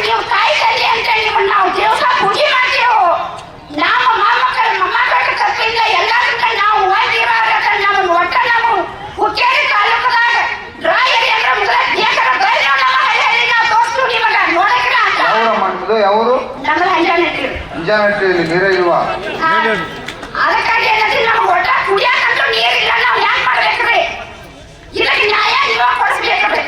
ನೀವು ತಾಯಿ ತಂದೆ ಅಂತ ನಿಮ್ಮನ್ನ ನಾವು ದಿವಸ ಪೂಜೆ ಮಾಡ್ತೇವೆ. ನಮ್ಮ ಮೊಮ್ಮಕ್ಕಳ ತಪ್ಪಿಂದ ಎಲ್ಲದಕ್ಕ ನಾವು ಒಂದಿರಾಗ ನಮಗೆ ಒಟ್ಟ ನಾವು ಹುಕ್ಕೇರಿ ತಾಲೂಕದಾಗ ಡ್ರಾಯರ್ ಅಂದ್ರೆ ಮೊದಲ ದೇಶದ ಬೈದು ನಮ್ಮ ಹಳ್ಳಿಯಲ್ಲಿ ನಾವು ತೋರಿಸ್ತು ನಿಮಗ ನೋಡಕ್ಕಿಲ್ಲ ಅಂತ. ಯಾವರು ನಮ್ಮದು ಅಂಜಾನಟ್ಟಿಯಲ್ಲಿ ನೀರೇ ಇಲ್ವಾ? ಅದಕ್ಕಾಗಿ ಏನಂದ್ರೆ ನಮ್ಗೆ ಒಟ್ಟ ಕುಡಿಯಾಕಂತೂ ನೀರಿಲ್ಲ. ನಾವು ಹೆಂಗ್ ಮಾಡ್ಬೇಕ್ರಿ? ಇದಕ್ಕೆ ನ್ಯಾಯ ನೀವ ಕೊಡಿಸ್ಬೇಕ್ರಿ.